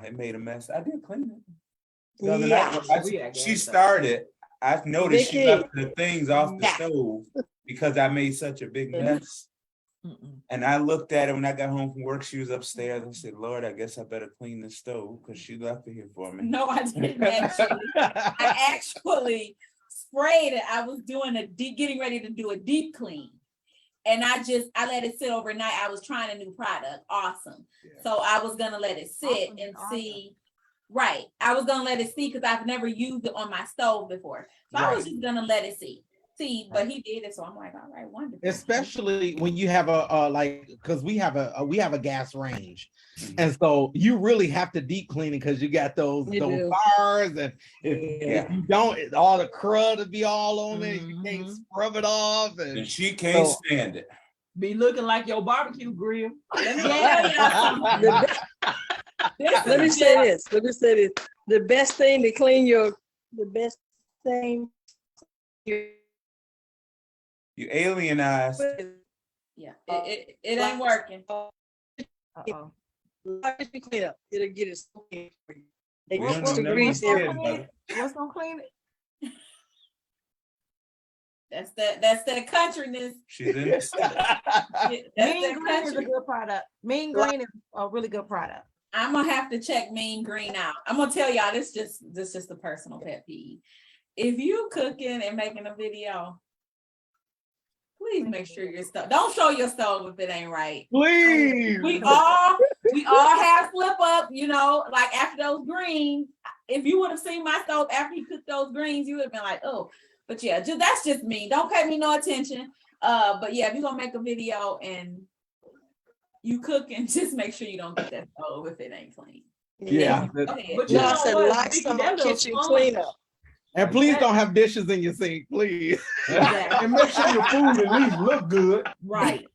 it made a mess. I did clean it. The other night, Yeah. We got she gas stove. started. I noticed she Vicky. left the things off the Yeah. stove because I made such a big mess. Mm-mm. And I looked at her when I got home from work. She was upstairs. I said, Lord, I guess I better clean the stove because she left it here for me. No, I didn't actually. I actually sprayed it. I was doing getting ready to do a deep clean. And I let it sit overnight. I was trying a new product. Awesome. Yeah. So I was gonna let it sit Awesome, and awesome. see. Right. I was gonna let it see because I've never used it on my stove before. So I was just gonna let it see. But he did it. So I'm like, all right, wonderful. Especially when you have a like, because we have a gas range, Mhm. and so you really have to deep clean it because you got those You do. bars, and if Yeah. you don't, all the crud will be all on it. You can't Mhm. scrub it off, And and she can't So- stand it. Be looking like your barbecue grill. Let me tell y'all something. This Let me is say just- this, let me say this, the best thing to clean the best thing. You alienized. Yeah, it ain't working. Uh-oh. You clean up, it'll get it. So clean for you. They We get don't extra know nothing grease about everywhere. it, brother. What's gonna clean it? That's that countryness. She's in the city. That's Mean that Green is a country. good product. Mean Green is a really good product. I'm gonna have to check Mean Green out. I'm gonna tell y'all this just a personal pet peeve. If you cooking and making a video, please make sure your stove. Don't show your stove if it ain't right. please. We all have flip up, like after those greens. If you would have seen my stove after he cooked those greens, you would have been like, oh, but yeah, that's just me. Don't pay me no attention. But yeah, if you're gonna make a video and you cook and just make sure you don't get that stove if it ain't clean. Yeah. Go ahead. But you No, I know said what, like Vicky, some that little kitchen sponge- cleanup. And please don't have dishes in your sink, please. Exactly. And make sure your food at least look good. Right.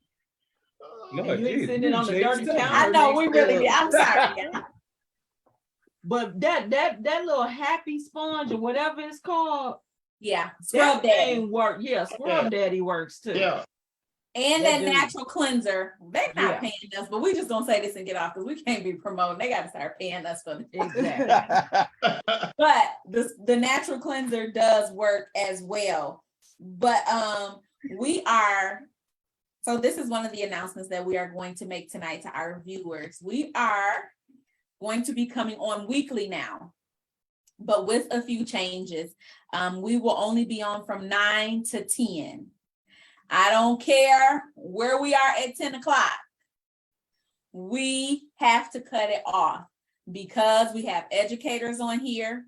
Lord, You ain't geez, sitting it on the change dirty that. counter. I know next we to really the- did. I'm sorry. y'all. But that little happy sponge or whatever it's called, Yeah, that scrub daddy. thing work. Yeah, scrub daddy works too. Yeah, And That that dude. natural cleanser. They're not Yeah. paying us, but we just gonna say this and get off because we can't be promoting. They gotta start paying us for this. Exactly. But the natural cleanser does work as well. But so this is one of the announcements that we are going to make tonight to our viewers. We are going to be coming on weekly now, but with a few changes. We will only be on from 9 to 10. I don't care where we are at 10 o'clock. We have to cut it off because we have educators on here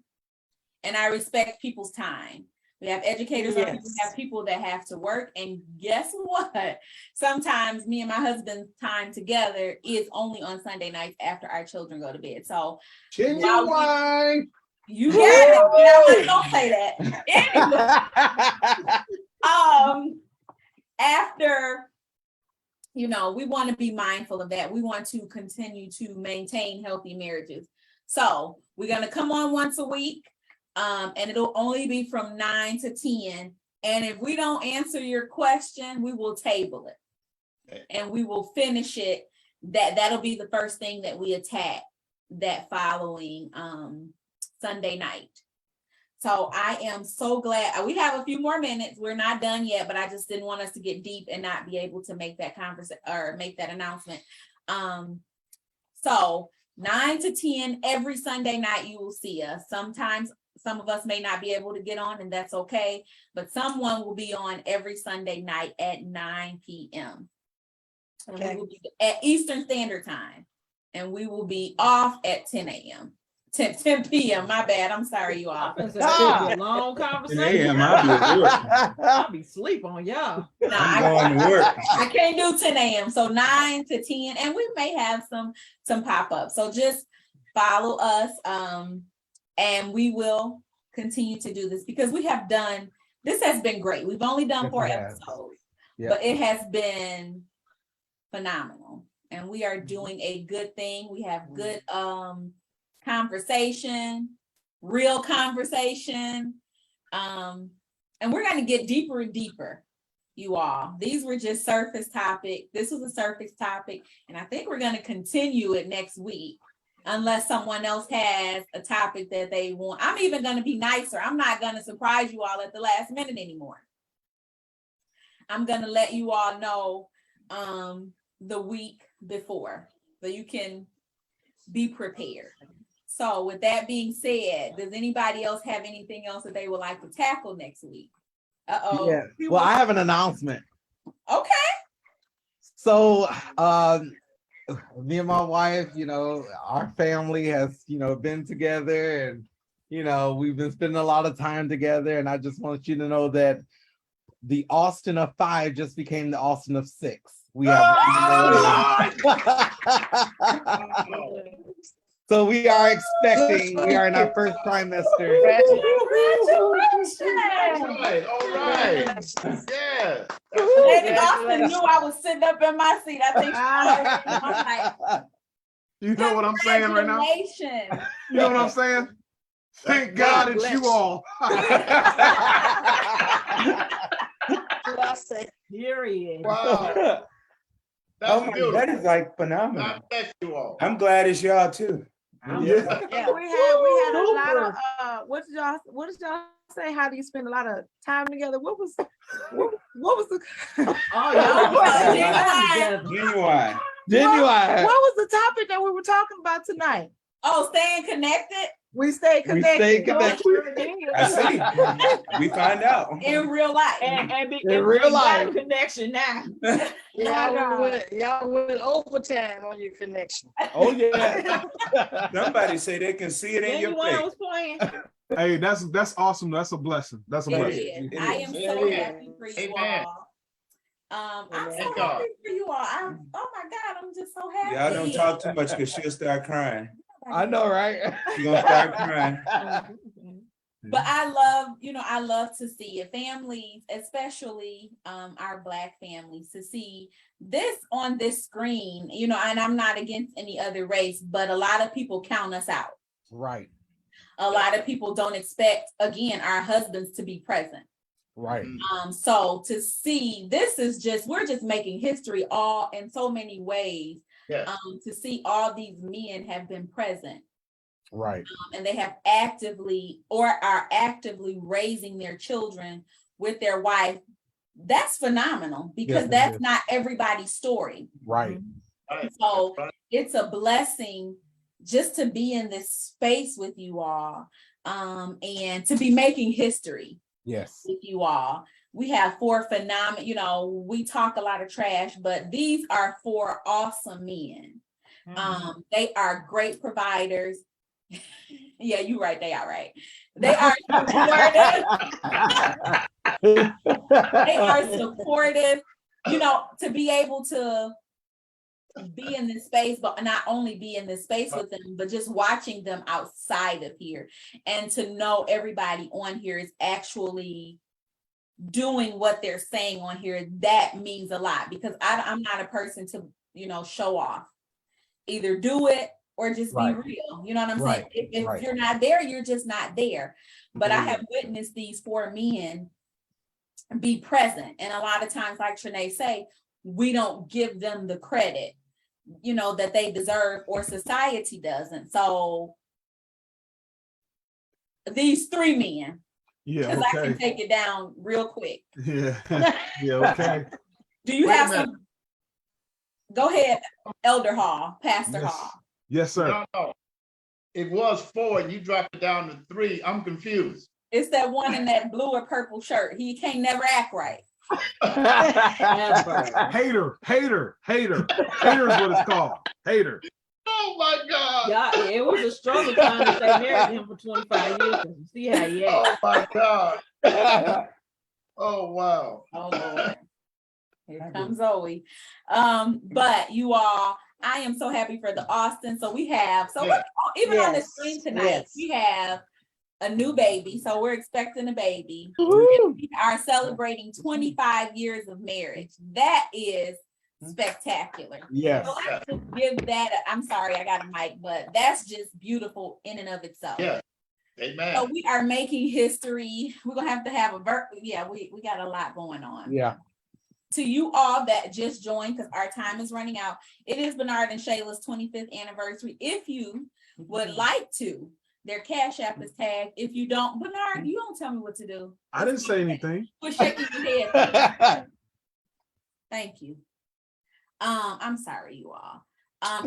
and I respect people's time. We have educators on here, we have people that have to work, and guess what? Sometimes me and my husband's time together is only on Sunday nights after our children go to bed. So Genuine. you got it, but I don't say that. Anyway, after, we want to be mindful of that. We want to continue to maintain healthy marriages. So we're going to come on once a week, and it'll only be from 9 to 10. And if we don't answer your question, we will table it and we will finish it. That'll be the first thing that we attack that following Sunday night. So I am so glad we have a few more minutes. We're not done yet, but I just didn't want us to get deep and not be able to make that conversation or make that announcement. So 9 to 10 every Sunday night, you will see us. Sometimes some of us may not be able to get on, and that's okay, but someone will be on every Sunday night at 9 p.m. And we will be at Eastern Standard Time, and we will be off at 10 a.m. 10 p.m. My bad. I'm sorry, you all. It's a long conversation. I'll be sleep on y'all. I'm going to work. I can't do 10 a.m. So 9 to 10, and we may have some pop-ups. So just follow us, and we will continue to do this because this has been great. We've only done 4 episodes, but it has been phenomenal, and we are doing a good thing. We have good conversation, real conversation, and we're going to get deeper and deeper, you all. These were just surface topic. This was a surface topic, and I think we're going to continue it next week unless someone else has a topic that they want. I'm even going to be nicer. I'm not going to surprise you all at the last minute anymore. I'm going to let you all know the week before so you can be prepared. So with that being said, does anybody else have anything else that they would like to tackle next week? Uh-oh. Yeah. Well, I have an announcement. Okay. So me and my wife, our family has, been together, and we've been spending a lot of time together. And I just want you to know that the Austin of 5 just became the Austin of 6. We have so we are expecting, we are in our first trimester. Congratulations. All right. Yeah. Lady Austin knew I was sitting up in my seat. I think I'm like, You know what I'm saying right now? congratulations. You know what I'm saying? Thank God it's you all. Period. Wow. That's Oh my, beautiful. that is like phenomenal. God bless you all. I'm glad it's y'all too. Yeah, we had a lot of what did y'all say? How do you spend a lot of time together? What was the Genuine. Genuine. what was the topic that we were talking about tonight? Oh, staying connected We stay connected. stay connected. I see. We find out. in real life. And In real life. Connection now. Y'all went overtime on your connection. Oh yeah. Somebody say they can see it in your Anyone face. was playing? Hey, that's awesome. That's a blessing. That's a It blessing. is. I am so happy for you Amen. all. I'm so Thank God. happy for you all. Oh my God, I'm just so happy. Y'all don't talk too much because she'll start crying. I know, right? She's gonna start crying. But I love to see it. Families, especially our Black families, to see this on this screen, and I'm not against any other race, but a lot of people count us out. Right. A lot of people don't expect, again, our husbands to be present. Right. So to see we're just making history all in so many ways. Yes. To see all these men have been present. Right. And they have actively or are actively raising their children with their wife. That's phenomenal because Yes, that's not everybody's story. Right. So it's a blessing just to be in this space with you all, and to be making history Yes. with you all. We have 4 phenomenal, we talk a lot of trash, but these are 4 awesome men. They are great providers. Yeah, you're right. They are right. They are supportive. They are supportive, to be able to be in this space, but not only be in this space with them, but just watching them outside of here and to know everybody on here is actually doing what they're saying on here. That means a lot because I'm not a person to, show off. Either do it or just be real. You know what I'm saying? If you're not there, you're just not there. But I have witnessed these 4 men be present. And a lot of times, like Trinae say, we don't give them the credit, that they deserve or society doesn't. So these three men, Yeah, because I can okay. take it down real quick. Yeah, yeah, okay. Do you Wait a have minute. some? Go ahead, Elder Hall, Pastor Yes. Hall. Yes, sir. No. It was 4 and you dropped it down to 3. I'm confused. It's that one in that blue or purple shirt. He can't never act right. Ever. Hater. Hater is what it's called. Hater. Oh my God. Yeah, it was a struggle trying to stay married to him for 25 years. 'Cause you see how he acts. Oh my God. Oh wow. Oh Lord. Here comes Zoe. But you all, I am so happy for the Austin. So we have, so Yeah. even on the Yes, screen tonight, yes. we have a new baby. So we're expecting a baby. Woo. We are celebrating 25 years of marriage. That is spectacular. Yes. So let's just give that, I'm sorry, I got a mic, but that's just beautiful in and of itself. Yeah. So Amen. we are making history. We're gonna have to have we got a lot going on. Yeah. To you all that just joined, because our time is running out, it is Bernard and Shayla's 25th anniversary. If you would like to, their Cash App is tagged. If you don't, Bernard, you don't tell me what to do. I didn't say anything. We're shaking your head. Thank you. I'm sorry, you all.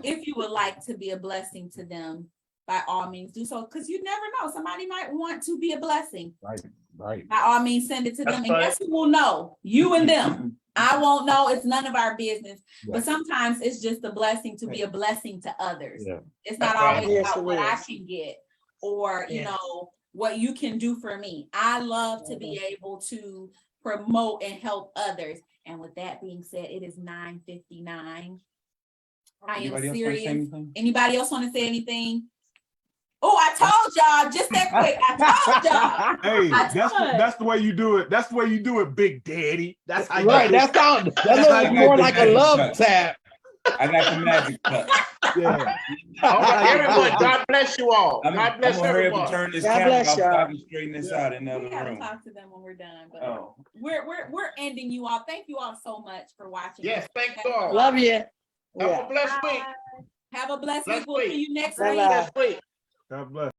If you would like to be a blessing to them, by all means do so, because you never know. Somebody might want to be a blessing. Right. By all means, send it to them. That's And right. guess who will know? You and them. I won't know. It's none of our business. But Right. sometimes it's just a blessing to be a blessing to others. Yeah. It's not That's right. always Yes, about it what I is. can get or, you Yes. know, what you can do for me. I love to be able to promote and help others. And with that being said, it is 9:59. I am Anybody else wanna say serious. anything? Anybody else want to say anything? Oh, I told y'all just that quick. I told y'all. Hey, I that's the way you do it. That's the way you do it, Big Daddy. That's how you Right. do it. That how looks you more do like a that. love tap. I got the magic touch. Yeah. All right, everyone, God bless you all. I'm God bless gonna hurry up and everyone. turn this God camera bless off so y'all. I can straighten this out in the We other gotta room. talk to them when we're done, but Oh, we're ending you all. Thank you all so much for watching. Yes, thank you all. Love you. Have Yeah. a blessed week. Have a blessed week. Blessed We'll see week. you next Bye-bye. week. Blessed week. God bless.